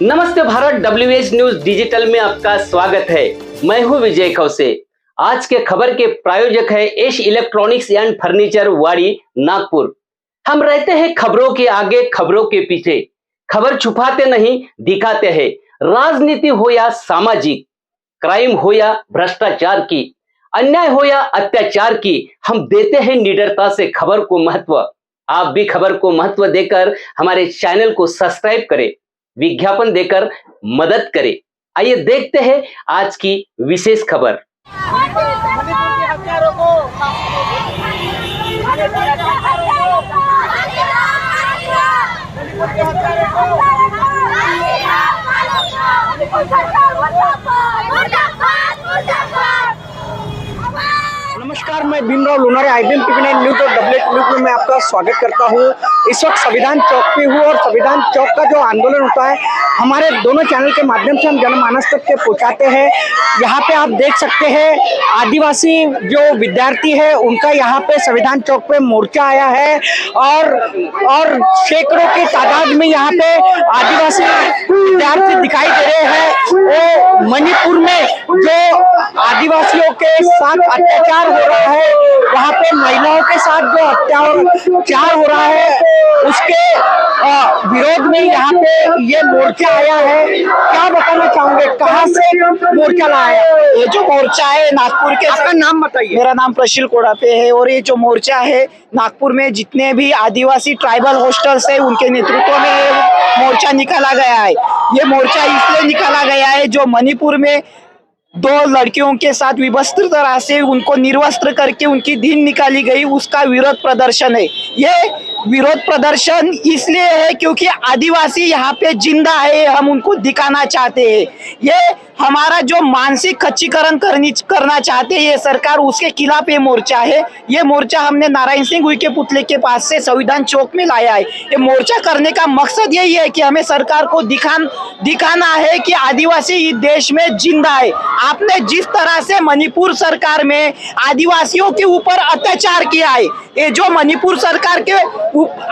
नमस्ते Bharat, WH news digital में आपका स्वागत है। मैं हूं विजय खौसे। आज के खबर के प्रायोजक है एश इलेक्ट्रॉनिक्स एंड फर्नीचर, वाड़ी, नागपुर। हम रहते हैं खबरों के आगे, खबरों के पीछे। खबर छुपाते नहीं, दिखाते हैं। राजनीति हो या सामाजिक, क्राइम हो या भ्रष्टाचार की, अन्याय हो या अत्याचार की, हम देते हैं निडरता से खबर को महत्व। आप भी खबर को महत्व देकर हमारे चैनल को सब्सक्राइब करें, विज्ञापन देकर मदद करें। आइए देखते हैं आज की विशेष खबर। नमस्कार, मैं Bhimrao Lonare, IBM TV9 news और WH न्यूज में आपका स्वागत करता हूं। इस वक्त संविधान चौक पे हूं और संविधान चौक का जो आंदोलन होता है हमारे दोनों चैनल के माध्यम से हम जनमानस तक के पहुंचाते हैं। यहाँ पे आप देख सकते हैं आदिवासी जो विद्यार्थी है उनका यहाँ पे संविधान चौक पे मोर्चा आया है और सैकड़ों की तादाद में यहाँ पे आदिवासी विद्यार्थी दिखाई दे रहे हैं। वो मणिपुर में जो आदिवासियों के साथ अत्याचार हो रहा है, वहाँ पे महिलाओं के साथ जो अत्याचार हो रहा है उसके विरोध में यहाँ पे ये मोर्चा आया है। क्या बताना चाहोगे, कहाँ से मोर्चा लाया? ये जो मोर्चा है नागपुर के, आपका नाम बताइए। मेरा नाम प्रशील कोड़ापे है और ये जो मोर्चा है नागपुर में जितने भी आदिवासी ट्राइबल हॉस्टल्स है उनके नेतृत्व में ये मोर्चा निकाला गया है। ये मोर्चा इसलिए निकाला गया है जो मणिपुर में 2 लड़कियों के साथ विवस्त्र तरह से उनको निर्वस्त्र करके उनकी धीन निकाली गई, उसका विरोध प्रदर्शन है। ये विरोध प्रदर्शन इसलिए है क्योंकि आदिवासी यहाँ पे जिंदा है, हम उनको दिखाना चाहते हैं। ये हमारा जो मानसिक खच्चीकरण करना चाहते हैं ये सरकार, उसके खिलाफ ये मोर्चा है। ये मोर्चा हमने नारायण सिंह के पुतले के पास से संविधान चौक में लाया है। ये मोर्चा करने का मकसद यही है कि हमें सरकार को दिखाना है कि आदिवासी इस देश में जिंदा है। आपने जिस तरह से मणिपुर सरकार में आदिवासियों के ऊपर अत्याचार किया है, ये जो मणिपुर सरकार के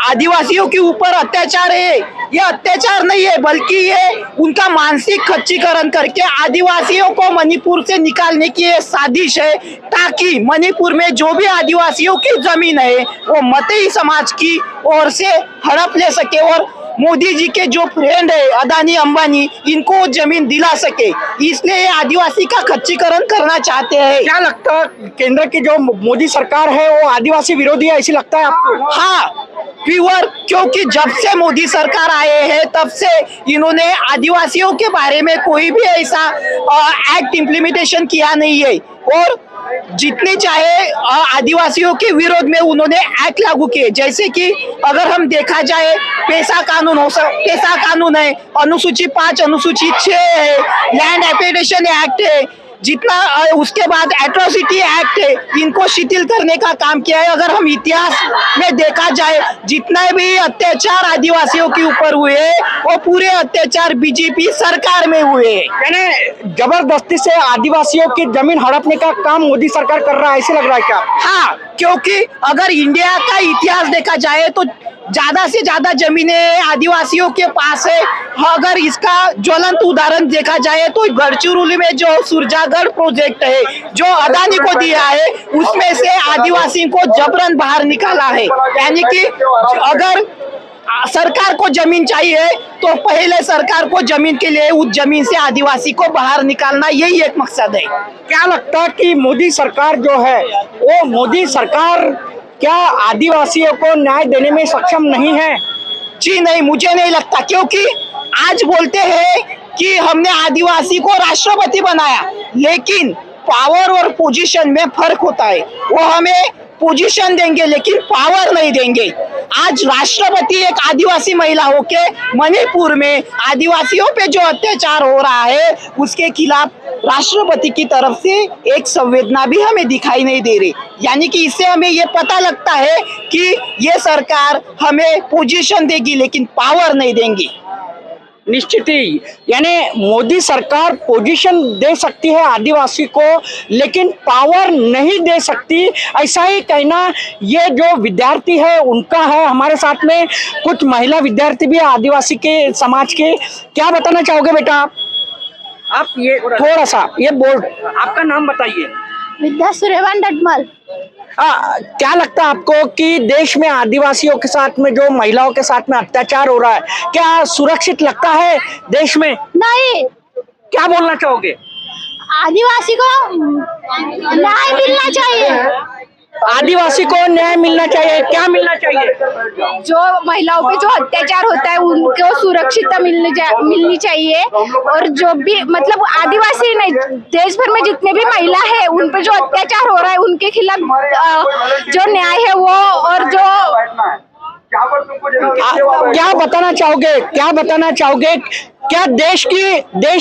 आदिवासियों के ऊपर अत्याचार है, ये अत्याचार नहीं है बल्कि ये उनका मानसिक खच्चीकरण करके आदिवासियों को मणिपुर से निकालने की ये साजिश है, ताकि मणिपुर में जो भी आदिवासियों की जमीन है वो मतई समाज की ओर से हड़प ले सके और मोदी जी के जो फ्रेंड है अदानी अंबानी, इनको जमीन दिला सके। इसलिए ये आदिवासी का खच्चीकरण करना चाहते हैं। क्या लगता है केंद्र की जो मोदी सरकार है वो आदिवासी विरोधी है, ऐसी लगता है आपको? हाँ, प्योर, क्योंकि जब से मोदी सरकार आए हैं तब से इन्होंने आदिवासियों के बारे में कोई भी ऐसा एक्ट इम्प्लीमेंटेशन किया नहीं है और जितने चाहे आदिवासियों के विरोध में उन्होंने एक्ट लागू किए। जैसे कि अगर हम देखा जाए पैसा कानून है, अनुसूची 5, अनुसूची 6 है, लैंड एक्विजिशन एक्ट है, जितना उसके बाद एट्रोसिटी एक्ट है, इनको शिथिल करने का काम किया है। अगर हम इतिहास में देखा जाए जितने भी अत्याचार आदिवासियों के ऊपर हुए वो पूरे अत्याचार बीजेपी सरकार में हुए। यानी जबरदस्ती से आदिवासियों की जमीन हड़पने का काम मोदी सरकार कर रहा है, ऐसे लग रहा है क्या? हाँ, क्योंकि अगर इंडिया का इतिहास देखा जाए तो ज्यादा से ज्यादा जमीनें आदिवासियों के पास है। अगर इसका ज्वलंत उदाहरण देखा जाए तो गढ़चिरौली में जो सुरजागढ़ प्रोजेक्ट है जो अदानी को दिया है, उसमें से आदिवासी को जबरन बाहर निकाला है। यानी कि अगर सरकार को जमीन चाहिए तो पहले सरकार को जमीन के लिए उस जमीन से आदिवासी को बाहर निकालना, यही एक मकसद है। क्या लगता है कि मोदी सरकार जो है वो मोदी सरकार क्या आदिवासियों को न्याय देने में सक्षम नहीं है? जी नहीं, मुझे नहीं लगता, क्योंकि आज बोलते हैं कि हमने आदिवासी को राष्ट्रपति बनाया, लेकिन पावर और पोजीशन में फर्क होता है। वो हमें पोजीशन देंगे लेकिन पावर नहीं देंगे। आज राष्ट्रपति एक आदिवासी महिला होके मणिपुर में आदिवासियों पे जो अत्याचार हो रहा है उसके खिलाफ राष्ट्रपति की तरफ से एक संवेदना भी हमें दिखाई नहीं दे रही। यानी कि इससे हमें ये पता लगता है कि ये सरकार हमें पोजीशन देगी लेकिन पावर नहीं देंगी। निश्चित ही, यानी मोदी सरकार पोजीशन दे सकती है आदिवासी को, लेकिन पावर नहीं दे सकती, ऐसा ही कहना ये जो विद्यार्थी है उनका है। हमारे साथ में कुछ महिला विद्यार्थी भी है आदिवासी के समाज के। क्या बताना चाहोगे बेटा आप ये थोड़ा सा ये बोल, आपका नाम बताइए। विद्या सूर्यवान डटमल। क्या लगता है आपको कि देश में आदिवासियों के साथ में जो महिलाओं के साथ में अत्याचार हो रहा है, क्या सुरक्षित लगता है देश में? नहीं, क्या बोलना चाहोगे? आदिवासी को न्याय मिलना चाहिए। आदिवासी को न्याय मिलना चाहिए। क्या मिलना चाहिए? जो महिलाओं पे जो अत्याचार होता है उनको सुरक्षितता मिलनी चाहिए। और जो भी मतलब आदिवासी नहीं, देश भर में जितने भी महिला है उन पे जो अत्याचार हो रहा है उनके खिलाफ जो न्याय है वो, और जो क्या बताना चाहोगे? क्या बताना चाहोगे? क्या देश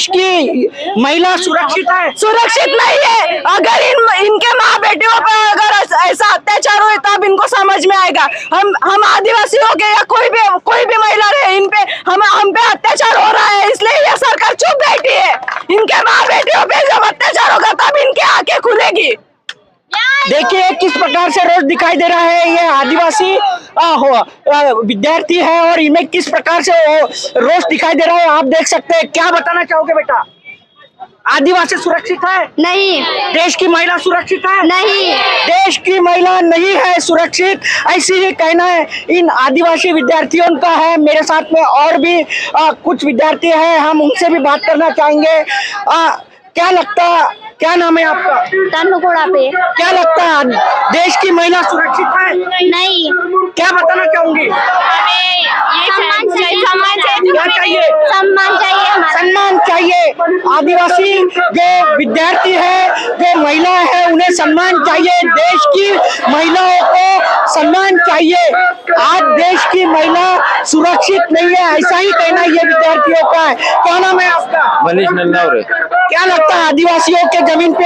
की महिला सुरक्षित है? सुरक्षित नहीं है। अगर इनके माँ बेटियों पर अगर ऐसा अत्याचार हुए तब इनको समझ में आएगा। हम आदिवासी हो गए या कोई भी महिला रहे, इन पे हम पे अत्याचार हो रहा है, इसलिए ये सरकार चुप बैठी है। इनके माँ बेटियों पे जब अत्याचार होगा तब इनकी आंखें खुलेगी। देखिए किस प्रकार से रोज दिखाई दे रहा है ये आदिवासी विद्यार्थी है और इनमें किस प्रकार से रोज दिखाई दे रहा है, आप देख सकते हैं। क्या बताना चाहोगे बेटा? आदिवासी सुरक्षित है? नहीं। देश की महिला सुरक्षित है? नहीं। देश की महिला नहीं है सुरक्षित, ऐसी ही कहना है इन आदिवासी विद्यार्थियों का है। मेरे साथ में और भी कुछ विद्यार्थी हैं, हम उनसे भी बात करना चाहेंगे। क्या लगता, क्या नाम है आपका? तनुकोड़ा पे। क्या लगता है देश की महिला सुरक्षित है? नहीं। क्या बताना चाहूंगी? हमें ये सम्मान चाहिए। क्या चाहिए? सम्मान चाहिए हमारा। सम्मान चाहिए। आदिवासी जो विद्यार्थी है, जो महिला है, उन्हें सम्मान चाहिए। देश की महिलाओं को सम्मान चाहिए। आज देश की महिला सुरक्षित नहीं है, ऐसा ही कहना ये विद्यार्थियों का है। क्या नाम है आपका? मनीष नंदावरे। क्या लगता है आदिवासियों के जमीन पे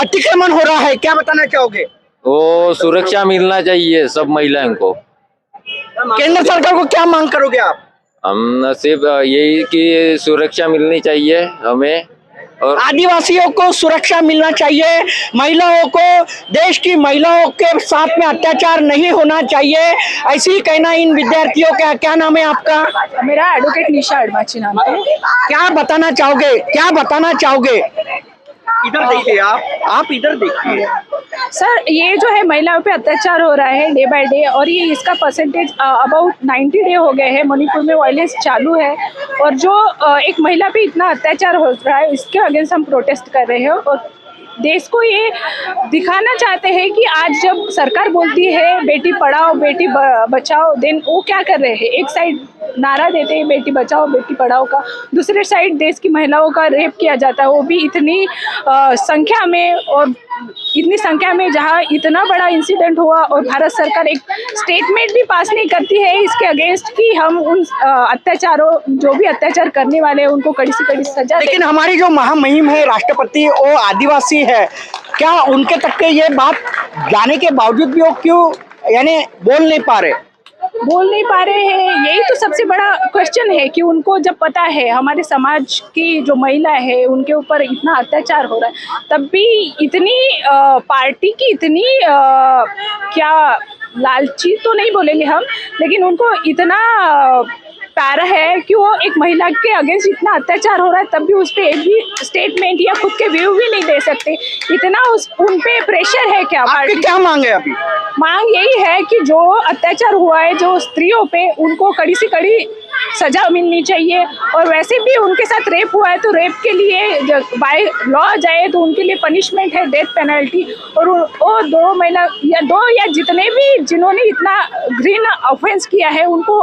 अतिक्रमण हो रहा है, क्या बताना चाहोगे? वो सुरक्षा मिलना चाहिए सब महिलाओं को। केंद्र सरकार को क्या मांग करोगे आप? हम सिर्फ यही कि सुरक्षा मिलनी चाहिए हमें, और आदिवासियों को सुरक्षा मिलना चाहिए। महिलाओं को, देश की महिलाओं के साथ में अत्याचार नहीं होना चाहिए, ऐसे ही कहना इन विद्यार्थियों का। क्या नाम है आपका? मेरा एडवोकेट निशा अडमाची नाम है। क्या बताना चाहोगे? क्या बताना चाहोगे? इधर देखिए, आप इधर देखिए। सर, ये जो है महिलाओं पे अत्याचार हो रहा है डे बाय डे, और ये इसका परसेंटेज अबाउट 90 डे हो गए हैं। मणिपुर में वायलेंस चालू है, और जो एक महिला पे इतना अत्याचार हो रहा है इसके अगेंस्ट हम प्रोटेस्ट कर रहे हैं। और देश को ये दिखाना चाहते हैं कि आज जब सरकार बोलती है बेटी पढ़ाओ बेटी बचाओ, देन वो क्या कर रहे हैं? एक साइड नारा देते हैं बेटी बचाओ बेटी पढ़ाओ का, दूसरे साइड देश की महिलाओं का रेप किया जाता है, वो भी इतनी संख्या में, और इतनी संख्या में जहाँ इतना बड़ा इंसिडेंट हुआ, और भारत सरकार एक स्टेटमेंट भी पास नहीं करती है इसके अगेंस्ट कि हम उन अत्याचारों, जो भी अत्याचार करने वाले हैं उनको कड़ी से कड़ी सजा। लेकिन हमारी जो महामहिम है राष्ट्रपति, वो आदिवासी है, क्या उनके तक के ये बात जाने के बावजूद भी वो क्यों यानी बोल नहीं पा रहे हैं? यही तो सबसे बड़ा क्वेश्चन है कि उनको जब पता है हमारे समाज की जो महिला है उनके ऊपर इतना अत्याचार हो रहा है, तब भी इतनी पार्टी की इतनी क्या लालची तो नहीं बोलेंगे हम, लेकिन उनको इतना प्यारा है कि वो एक महिला के अगेंस्ट इतना अत्याचार हो रहा है तब भी उस पर एक भी स्टेटमेंट या खुद के व्यू भी नहीं दे सकते। इतना उन पे प्रेशर है क्या? आपकी क्या मांग है अभी? मांग यही है कि जो अत्याचार हुआ है जो स्त्रियों पे, उनको कड़ी से कड़ी सजा मिलनी चाहिए। और वैसे भी उनके साथ रेप हुआ है तो रेप के लिए बाय लॉ जाए तो उनके लिए पनिशमेंट है डेथ पेनल्टी। और दो महिला या जितने भी जिन्होंने इतना घृण ऑफेंस किया है उनको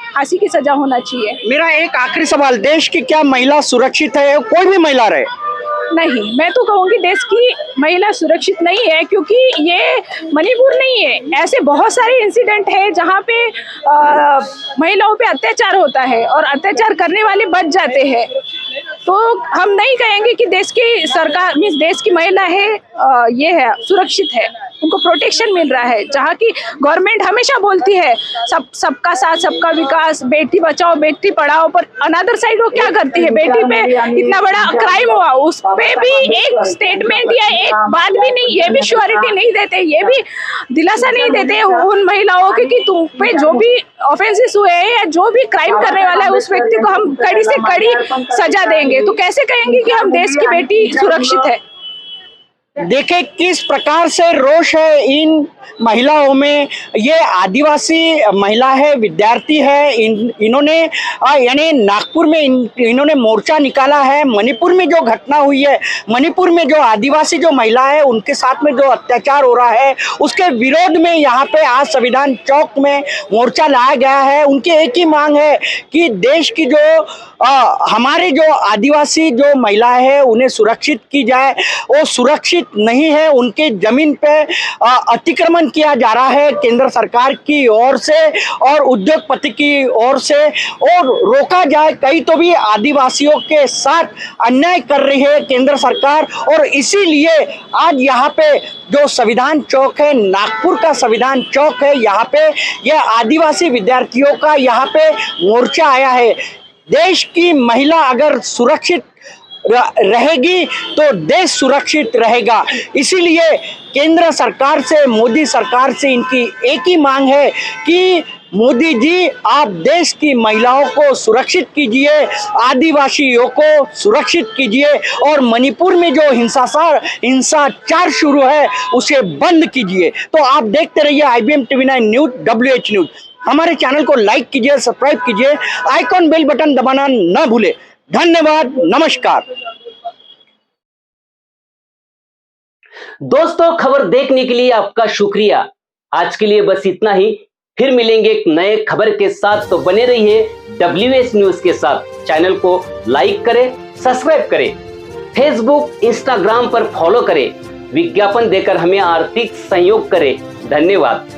फांसी की सजा होना चाहिए। मेरा एक आखिरी सवाल, देश की क्या महिला सुरक्षित है? कोई भी महिला रहे? नहीं, मैं तो कहूँगी देश की महिला सुरक्षित नहीं है, क्योंकि ये मणिपुर नहीं है, ऐसे बहुत सारे इंसिडेंट है जहाँ पे महिलाओं पे अत्याचार होता है और अत्याचार करने वाले बच जाते हैं। तो हम नहीं कहेंगे कि देश की सरकार मीन्स देश की महिला है ये है सुरक्षित है। उनको प्रोटेक्शन मिल रहा है। जहाँ की गवर्नमेंट हमेशा बोलती है सबका साथ सबका विकास, बेटी बचाओ बेटी पढ़ाओ, पर अनदर साइड वो क्या करती है, बेटी पे इतना बड़ा क्राइम हुआ उस पे भी एक स्टेटमेंट या एक बात भी नहीं, ये भी श्योरिटी नहीं देते, ये भी दिलासा नहीं देते उन महिलाओं की कि तुम पे जो भी ऑफेंसेस हुए हैं या जो भी क्राइम करने वाला है उस व्यक्ति को हम कड़ी से कड़ी सजा देंगे। तो कैसे कहेंगे कि हम देश की बेटी सुरक्षित है? देखें किस प्रकार से रोष है इन महिलाओं में। ये आदिवासी महिला है, विद्यार्थी है, इन्होंने यानी नागपुर में इन्होंने मोर्चा निकाला है। मणिपुर में जो घटना हुई है, मणिपुर में जो आदिवासी जो महिला है उनके साथ में जो अत्याचार हो रहा है उसके विरोध में यहाँ पे आज संविधान चौक में मोर्चा लाया गया है। उनकी एक ही मांग है कि देश की जो हमारे जो आदिवासी जो महिला है उन्हें सुरक्षित की जाए। वो सुरक्षित नहीं है, उनके जमीन पे अतिक्रमण किया जा रहा है केंद्र सरकार की ओर से और उद्योगपति की ओर से, और रोका जाए। कई तो भी आदिवासियों के साथ अन्याय कर रही है केंद्र सरकार, और इसीलिए आज यहाँ पे जो संविधान चौक है, नागपुर का संविधान चौक है, यहाँ पे यह आदिवासी विद्यार्थियों का यहाँ पे मोर्चा आया है। देश की महिला अगर सुरक्षित रहेगी तो देश सुरक्षित रहेगा। इसीलिए केंद्र सरकार से, मोदी सरकार से इनकी एक ही मांग है कि मोदी जी आप देश की महिलाओं को सुरक्षित कीजिए, आदिवासियों को सुरक्षित कीजिए, और मणिपुर में जो हिंसाचार शुरू है उसे बंद कीजिए। तो आप देखते रहिए IBM TV9 news, WH news. हमारे चैनल को लाइक कीजिए, सब्सक्राइब कीजिए, आइकॉन बेल बटन दबाना न भूले। धन्यवाद, नमस्कार। दोस्तों, खबर देखने के लिए आपका शुक्रिया। आज के लिए बस इतना ही, फिर मिलेंगे एक नए खबर के साथ। तो बने रहिए WH न्यूज के साथ। चैनल को लाइक करें, सब्सक्राइब करें, फेसबुक इंस्टाग्राम पर फॉलो करें, विज्ञापन देकर हमें आर्थिक सहयोग करें। धन्यवाद।